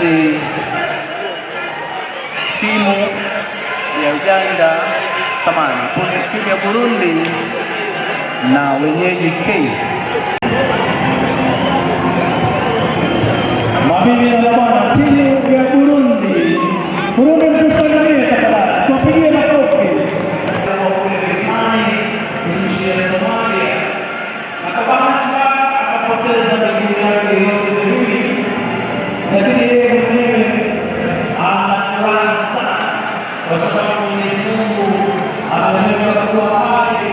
basi timu ya Uganda timu ya Burundi na wenyeji Kenya. Mabibi na mabwana, timu ya Burundi mtusalimie tafadhali, tuwapigie makofi. Nchi ya Somalia na kwa bahati mbaya akapoteza miguu yake yote miwili, lakini yeye mwenyewe ana furaha sana kwa sababu Mwenyezi Mungu amemweka kuwa hai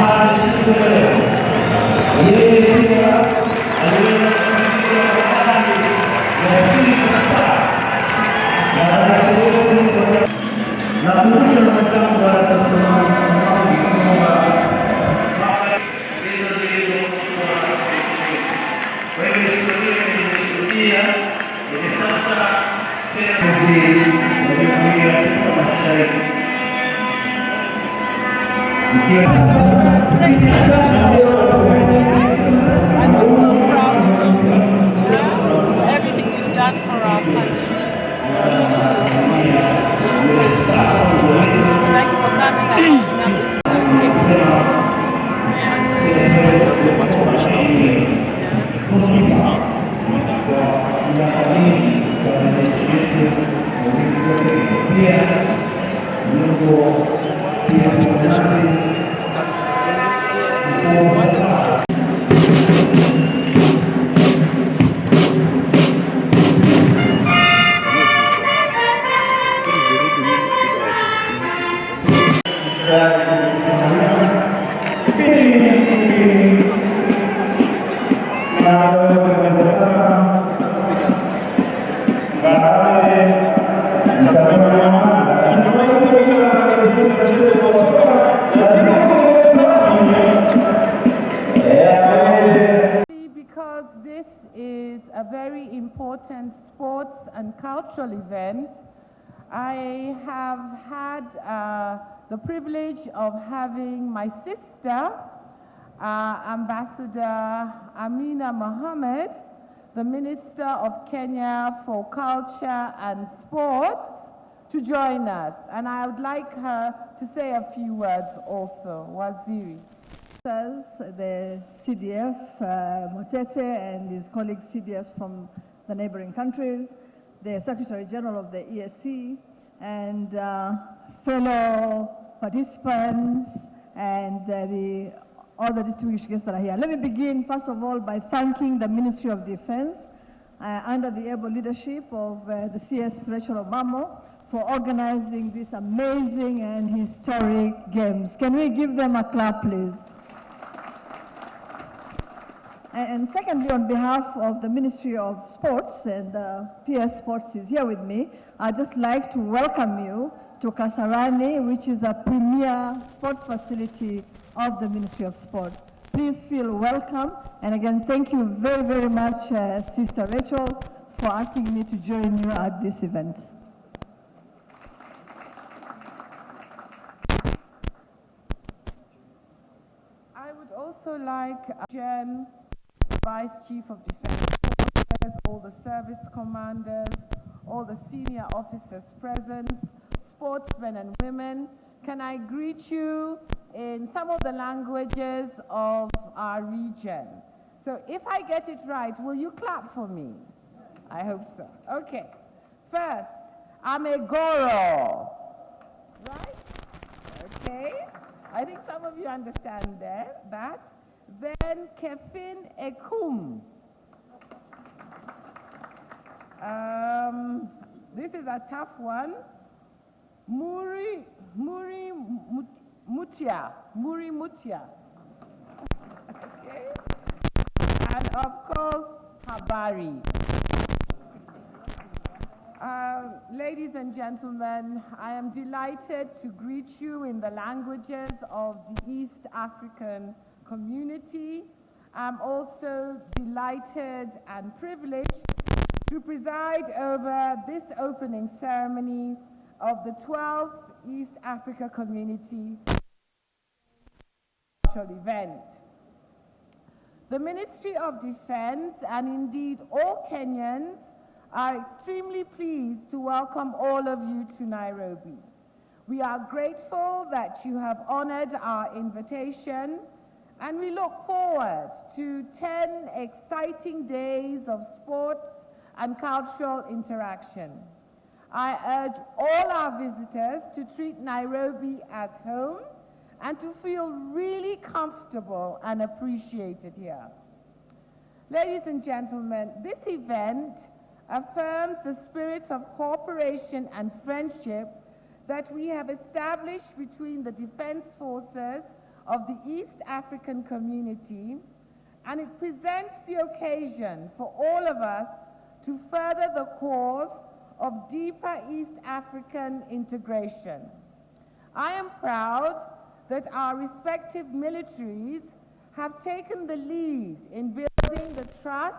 hadi siku ya leo. Yeye pia aliweza kufikia mahali ya superstar na rasmi na kumbusha mwenzangu wanatasema everything you've done for our country. Thank you for coming and opening up this Because this is a very important sports and cultural event, I have had the privilege of having my sister, Ambassador Amina Mohammed, the Minister of Kenya for Culture and Sports, to join us. And I would like her to say a few words also. Waziri. The KDF, Motete and his colleagues CDS from the neighboring countries, the Secretary General of the ESC, and fellow participants, and all the distinguished guests that are here. Let me begin, first of all, by thanking the Ministry of Defense, under the able leadership of the CS Rachel Omamo, for organizing these amazing and historic games. Can we give them a clap, please? And secondly, on behalf of the Ministry of Sports, and PS Sports is here with me, I'd just like to welcome you to Kasarani, which is a premier sports facility of the Ministry of Sport. Please feel welcome. And again, thank you very, very much, Sister Rachel, for asking me to join you at this event. I would also like Jen, Vice Chief of Defense Forces, all the service commanders, all the senior officers present, sportsmen and women. Can I greet you in some of the languages of our region? So if I get it right, will you clap for me? I hope so. Okay. First, Amegoro. Right? Okay. I think some of you understand that. Then Kefin Ekum. This is a tough one. Muri Mutia. Okay. And of course, Habari. Ladies and gentlemen, I am delighted to greet you in the languages of the East African community. I'm also delighted and privileged to preside over this opening ceremony of the 12th East Africa Community event. The Ministry of Defense, and indeed all Kenyans, are extremely pleased to welcome all of you to Nairobi. We are grateful that you have honored our invitation, and we look forward to 10 exciting days of sports and cultural interaction. I urge all our visitors to treat Nairobi as home and to feel really comfortable and appreciated here. Ladies and gentlemen, this event affirms the spirit of cooperation and friendship that we have established between the defense forces of the East African community, and it presents the occasion for all of us to further the cause of deeper East African integration. I am proud that our respective militaries have taken the lead in building the trust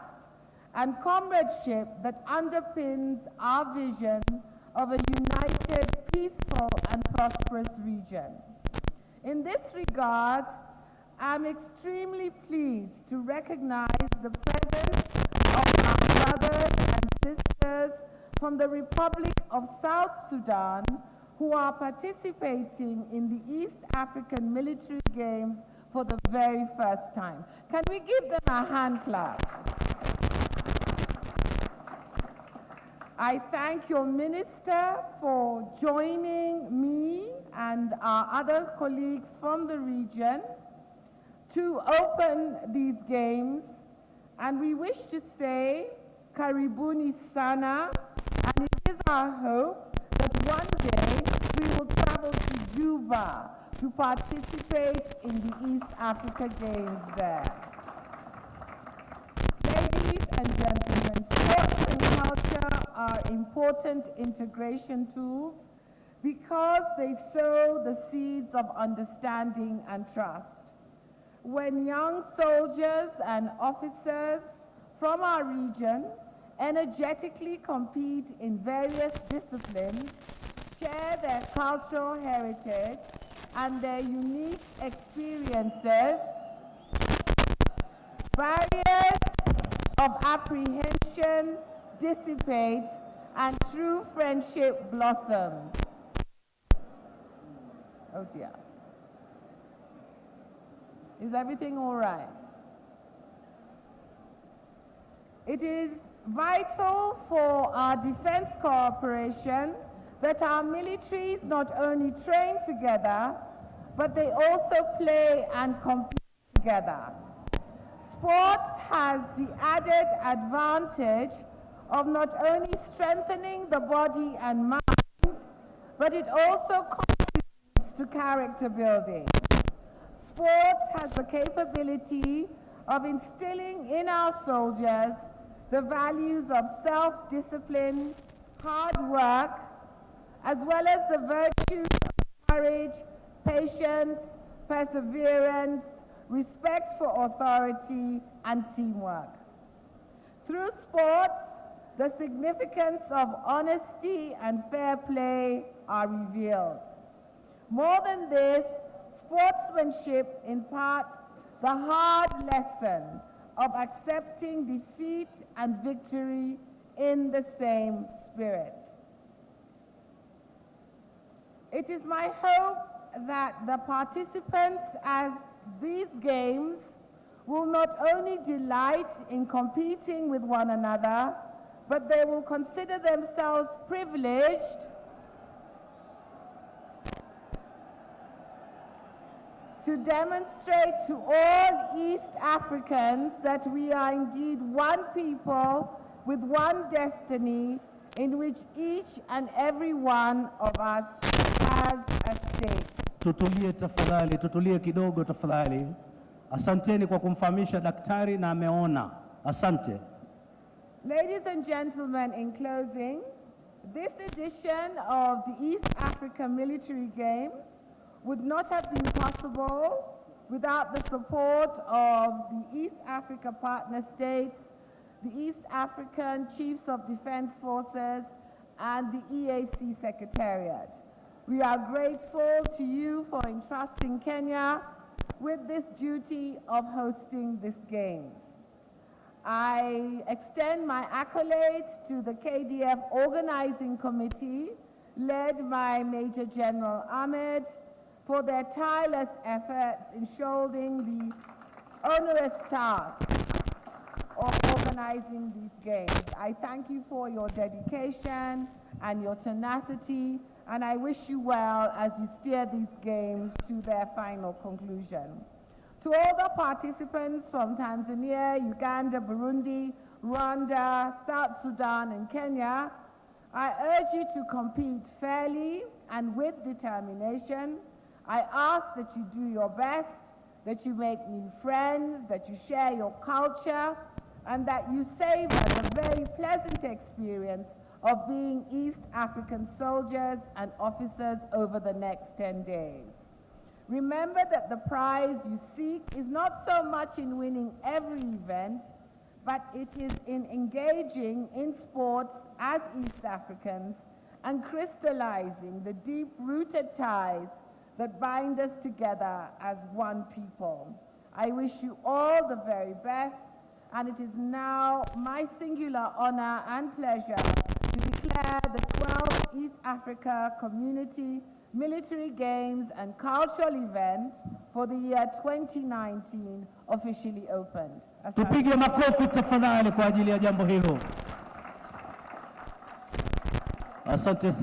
and comradeship that underpins our vision of a united, peaceful, and prosperous region. In this regard, I'm extremely pleased to recognize the presence of our brothers and sisters from the Republic of South Sudan who are participating in the East African Military Games for the very first time. Can we give them a hand clap? I thank your minister for joining me and our other colleagues from the region to open these games, and we wish to say karibuni sana, and it is our hope that one day we will travel to Juba to participate in the East Africa Games there. Ladies and gentlemen, sports and culture are important integration tools because they sow the seeds of understanding and trust. When young soldiers and officers from our region energetically compete in various disciplines, share their cultural heritage and their unique experiences, barriers of apprehension dissipate and true friendship blossoms. Oh dear. Is everything all right? It is vital for our defense cooperation that our militaries not only train together, but they also play and compete together. Sports has the added advantage of not only strengthening the body and mind, but it also contributes to character building. Sports has the capability of instilling in our soldiers the values of self-discipline, hard work, as well as the virtues of courage, patience, perseverance, respect for authority, and teamwork. Through sports, the significance of honesty and fair play are revealed. More than this, sportsmanship imparts the hard lesson of accepting defeat and victory in the same spirit. It is my hope that the participants at these games will not only delight in competing with one another, but they will consider themselves privileged to demonstrate to all East Africans that we are indeed one people with one destiny in which each and every one of us has a stake. Tutulie tafadhali, tutulie kidogo tafadhali. Asanteni kwa kumfahamisha daktari na ameona. Asante. Ladies and gentlemen, in closing, this edition of the East Africa Military Games would not have been possible without the support of the East Africa partner states, the East African Chiefs of Defense Forces, and the EAC Secretariat. We are grateful to you for entrusting Kenya with this duty of hosting these games. I extend my accolades to the KDF organizing committee, led by Major General Ahmed, for their tireless efforts in shouldering the onerous task of organizing these games. I thank you for your dedication and your tenacity, and I wish you well as you steer these games to their final conclusion. To all the participants from Tanzania, Uganda, Burundi, Rwanda, South Sudan, and Kenya, I urge you to compete fairly and with determination. I ask that you do your best, that you make new friends, that you share your culture, and that you savor the very pleasant experience of being East African soldiers and officers over the next 10 days. Remember that the prize you seek is not so much in winning every event, but it is in engaging in sports as East Africans and crystallizing the deep-rooted ties that bind us together as one people. I wish you all the very best, and it is now my singular honor and pleasure to declare the 12th East Africa Community Military Games and Cultural Event for the year 2019 officially opened. Tupige makofi tafadhali kwa ajili ya jambo hilo. Asante.